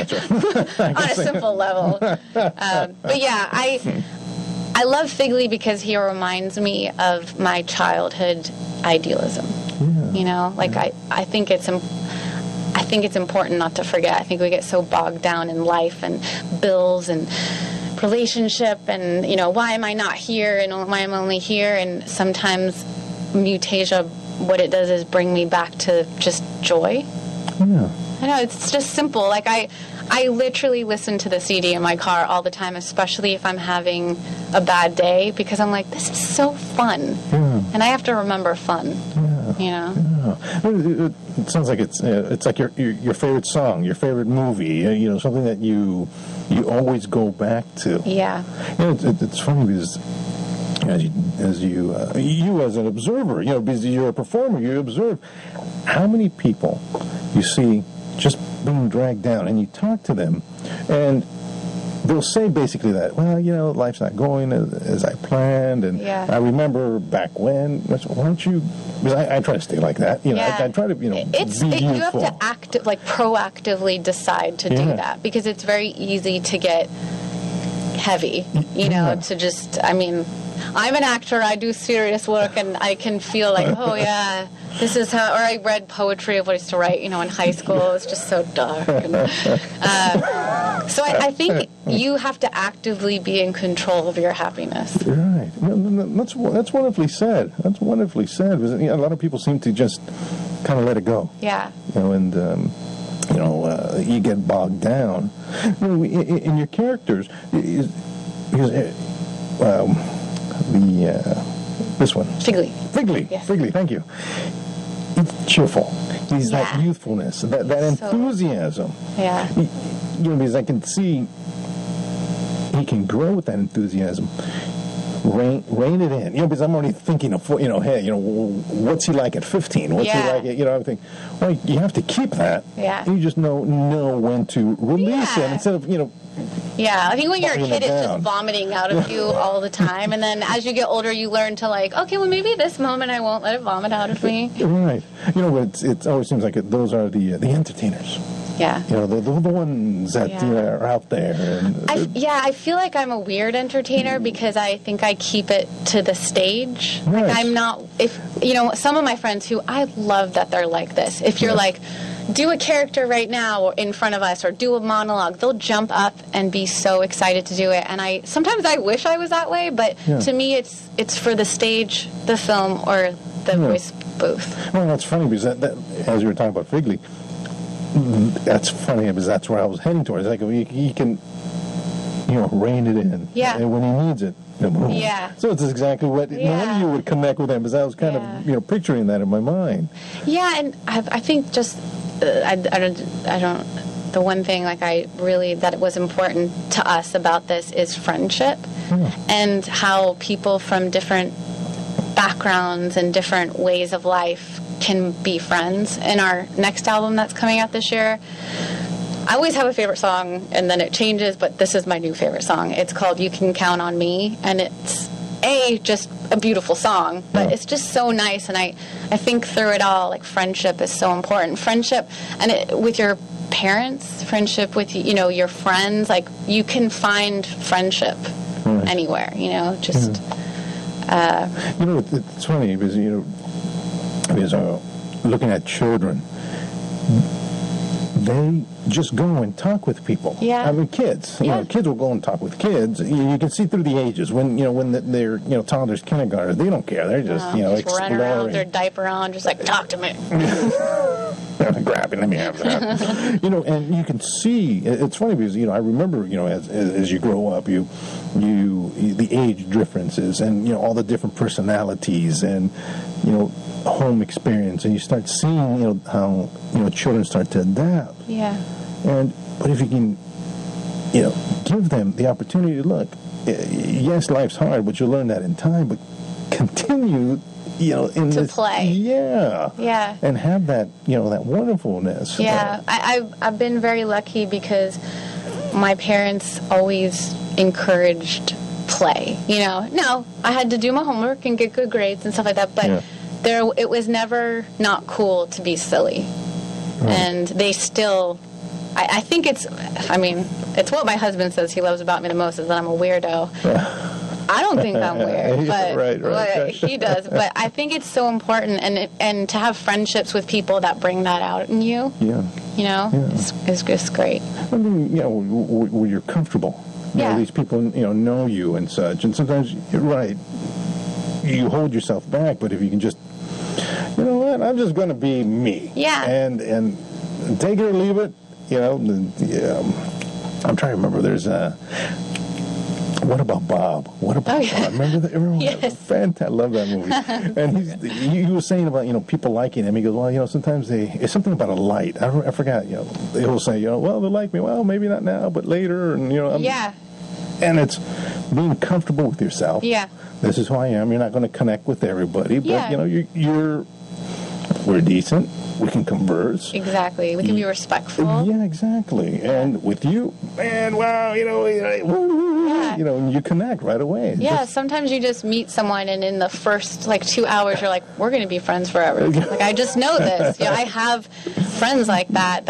on a simple level. But yeah, I love Figley because he reminds me of my childhood idealism. You know, like I think it's important not to forget. I think we get so bogged down in life and bills and relationship and, you know, why am I not here and why am I only here? And sometimes Mutasia, what it does is bring me back to just joy. Yeah. I know, it's just simple. Like I literally listen to the CD in my car all the time, especially if I'm having a bad day, because I'm like, this is so fun. Yeah. And I have to remember fun. Yeah. You know? Yeah. It sounds like it's like your favorite song, your favorite movie, you know, something that you always go back to. Yeah. You know, it's funny because as you as an observer, you know, because you're a performer, you observe how many people you see just being dragged down, and you talk to them, and they'll say basically that, well, you know, life's not going as I planned, and I remember back when. Why don't you? Because I try to stay like that, you know. I try to, you know, be youthful. You have to proactively decide to do that, because it's very easy to get heavy, you know, to just, I mean, I'm an actor, I do serious work, and I can feel like, oh yeah, this is how, or I read poetry of what I used to write, you know, in high school. It was just so dark. And, so I think you have to actively be in control of your happiness. Right. That's wonderfully said. That's wonderfully said. Because, you know, a lot of people seem to just kind of let it go. Yeah. You know, and you know, you get bogged down. You know, in your characters, because this one. Figley. Yes. Figley, thank you. He's cheerful. He's that youthfulness, that enthusiasm. Yeah. You know, because I can see he can grow with that enthusiasm. Rein it in. You know, because I'm already thinking of, you know, hey, you know, what's he like at 15? What's he like at, you know, I think, well, you have to keep that. Yeah. You just know when to release it instead of, you know. Yeah, I think when you're a kid, it's just vomiting out of you all the time. And then as you get older, you learn to, like, okay, well, maybe this moment I won't let it vomit out of me. Right. You know, it always seems like those are the entertainers. Yeah. You know, the ones that are out there. And, I feel like I'm a weird entertainer because I think I keep it to the stage. Nice. Like, I'm not, if, you know, some of my friends who I love that they're like this. If you're like, do a character right now in front of us or do a monologue, they'll jump up and be so excited to do it. And sometimes I wish I was that way, but to me it's for the stage, the film, or the voice booth. Well, that's funny because that as you were talking about Figley, that's funny because that's where I was heading towards. Like, he can, you know, rein it in. Yeah. And when he needs it. Yeah. So it's exactly what, no wonder you would connect with him, because I was kind of, you know, picturing that in my mind. Yeah, and I think just, I don't, the one thing, like, that was important to us about this is friendship, and how people from different backgrounds and different ways of life can be friends. In our next album that's coming out this year, I always have a favorite song, and then it changes, but this is my new favorite song. It's called You Can Count on Me, and it's, just a beautiful song, but it's just so nice, and I think through it all, like, friendship is so important. Friendship, and with your parents, friendship with, you know, your friends, like, you can find friendship anywhere, you know, just... You know, it's funny, because, you know, looking at children, they just go and talk with people. Yeah. I mean, kids. You know, kids will go and talk with kids. You can see through the ages when they're, you know, toddlers, kindergartners. They don't care. They're just, you know, just exploring. running around with their diaper on, just like, talk to me. Grabbing, let me have that. You know, and you can see. It's funny because, you know, I remember, you know, as you grow up, you the age differences, and, you know, all the different personalities, and, you know, home experience, and you start seeing, you know, how, you know, children start to adapt. Yeah. But if you can, you know, give them the opportunity to look, yes, life's hard, but you'll learn that in time, but continue, you know, to play. Yeah. And have that, you know, that wonderfulness. Yeah. I've been very lucky because my parents always encouraged play, you know. No, I had to do my homework and get good grades and stuff like that, but it was never not cool to be silly. And they still, I think it's what my husband says he loves about me the most is that I'm a weirdo. I don't think I'm weird, but right. He does. But I think it's so important, and to have friendships with people that bring that out in you, is just great. I mean, where you're comfortable. You know, these people, know you and such. And sometimes, you're right, you hold yourself back, but if you can just, you know what, I'm just going to be me. Yeah. And take it or leave it, I'm trying to remember, there's What About Bob? What About Bob? Remember that? Yes. Fantastic. I love that movie. And he was saying about, people liking him. He goes, well, sometimes it's something about a light. I forgot, they will say, well, they like me. Well, maybe not now, but later. And, and it's being comfortable with yourself. Yeah. This is who I am. You're not going to connect with everybody, but, we're decent. We can converse. Exactly. We can be respectful. Yeah, exactly. And with you, man, wow, you connect right away. Yeah, sometimes you just meet someone and in the first, 2 hours, you're like, we're going to be friends forever. I just know this. I have friends like that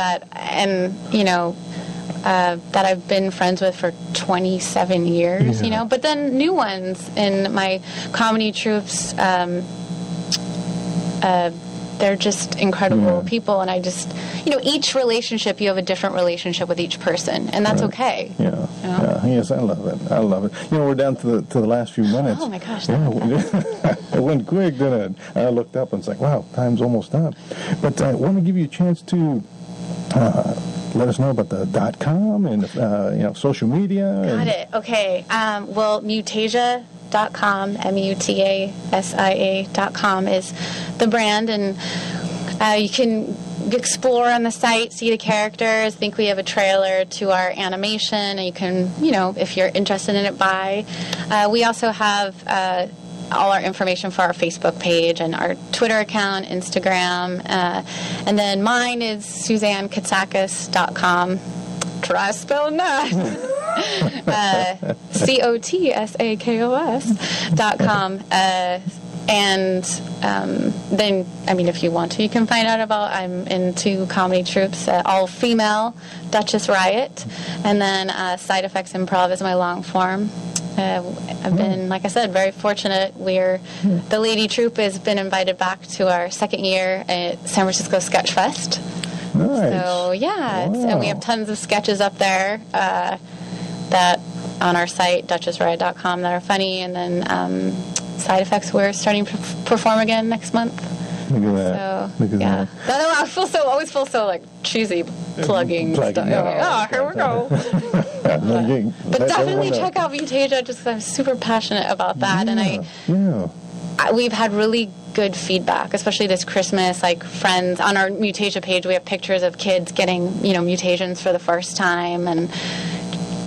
I've been friends with for 27 years, but then new ones in my comedy troupes, they're just incredible people, and I just, each relationship, you have a different relationship with each person, and that's okay. Yeah. Yes, I love it. We're down to the last few minutes. Oh my gosh. It went quick, didn't it? I looked up and it's like, wow, time's almost up. But I want to give you a chance to let us know about the .com and social media. Got it. Okay. Mutasia.com, MUTASIA.com is the brand, and you can explore on the site, see the characters. I think we have a trailer to our animation, and you can, if you're interested in it, buy. We also have all our information for our Facebook page and our Twitter account, Instagram, and then mine is SuzanneCotsakos.com. Try spelling that. COTSAKOS.com. And then, if you want to, you can find out about, I'm in 2 comedy troupes, all female, Duchess Riot, and then Side Effects Improv is my long form. I've been, like I said, very fortunate. The Lady Troupe has been invited back to our second year at San Francisco Sketch Fest. Nice. So, and we have tons of sketches up there that on our site, DuchessRiot.com, that are funny. And then Side Effects, we're starting to perform again next month. Look at that. So, Look at that. I always feel so cheesy plugging stuff. Here we go. But definitely check out Mutasia, just because I'm super passionate about that. We've had really good feedback, especially this Christmas. Friends on our Mutasia page, we have pictures of kids getting mutations for the first time, and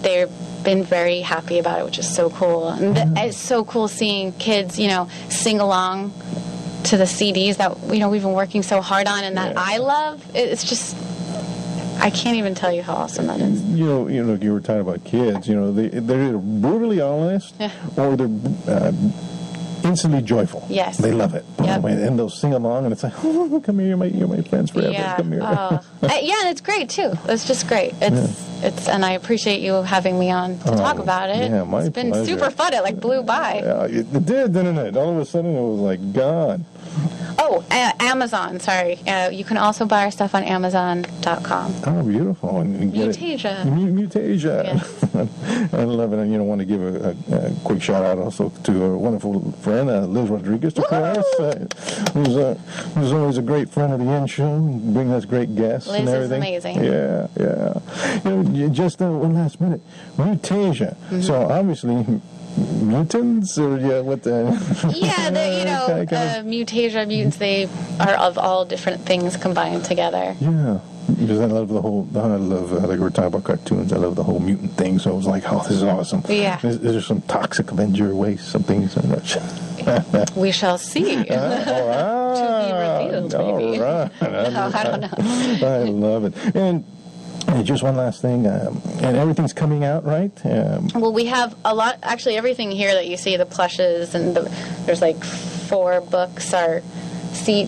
they've been very happy about it, which is so cool. And it's so cool seeing kids sing along to the CDs that we've been working so hard on, and that I love. It's just, I can't even tell you how awesome that is. You were talking about kids. They're either brutally honest or they're instantly joyful. Yes. They love it. Yep. And they'll sing along, and it's like, oh, come here, you're my friends forever. Yeah. Come here. And it's great too. It's just great. It's and I appreciate you having me on to talk about it. Yeah, my It's been pleasure. super fun. It blew by. Yeah, it did, didn't it? All of a sudden, it was gone. Oh, Amazon. Sorry. You can also buy our stuff on Amazon.com. Oh, beautiful. And Mutasia. Mutasia. Yes. I love it. And, want to give a quick shout-out also to our wonderful friend, Liz Rodriguez, of course, who's always a great friend of the End Show, bringing us great guests Liz and everything. is amazing. Yeah. Just one last minute. Mutasia. Mm-hmm. So, obviously, mutants, or what the... Mutasia, mutants, they are of all different things combined together. Yeah. Because I love like we're talking about cartoons, I love the whole mutant thing, so I was like, oh, this is awesome. Yeah. Is there some toxic Avenger waste, some things? We shall see. All right. To be revealed, maybe. All right. I don't know. I love it. And And just one last thing, and everything's coming out, right? Well, we have a lot, actually everything here that you see, the plushes, and there's like 4 books, are 2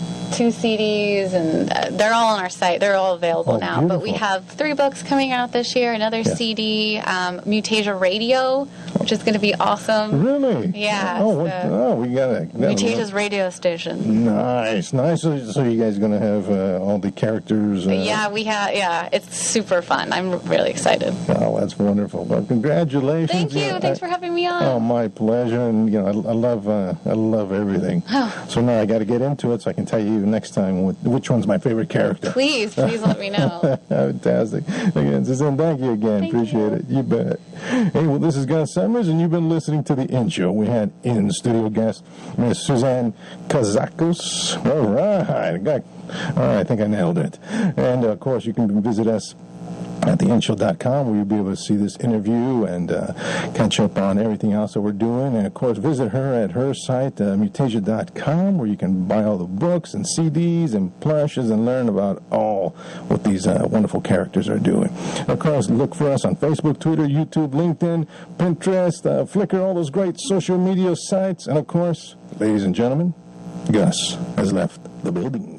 CDs, and they're all on our site. They're all available now. Beautiful. But we have 3 books coming out this year, another CD, Mutasia Radio, which is going to be awesome. Really? Yeah. We got it. Mutasia's radio station. Nice. So you guys are going to have all the characters? Yeah, it's super fun. I'm really excited. Oh, that's wonderful. Well, congratulations. Thank you. Thanks for having me on. Oh, my pleasure. And I love everything. Oh. So now I got to get into it so I can tell you next time which one's my favorite character. Please let me know. Fantastic. Again, Suzanne, thank you again. Appreciate it. You bet. Hey, well, this is Gus Summers, and you've been listening to The In Show. We had in-studio guest Miss Suzanne Cotsakos. All right. I think I nailed it. And, of course, you can visit us at theinshow.com, where you'll be able to see this interview and catch up on everything else that we're doing. And, of course, visit her at her site, mutasia.com, where you can buy all the books and CDs and plushes and learn about all what these wonderful characters are doing. And of course, look for us on Facebook, Twitter, YouTube, LinkedIn, Pinterest, Flickr, all those great social media sites. And, of course, ladies and gentlemen, Gus has left the building.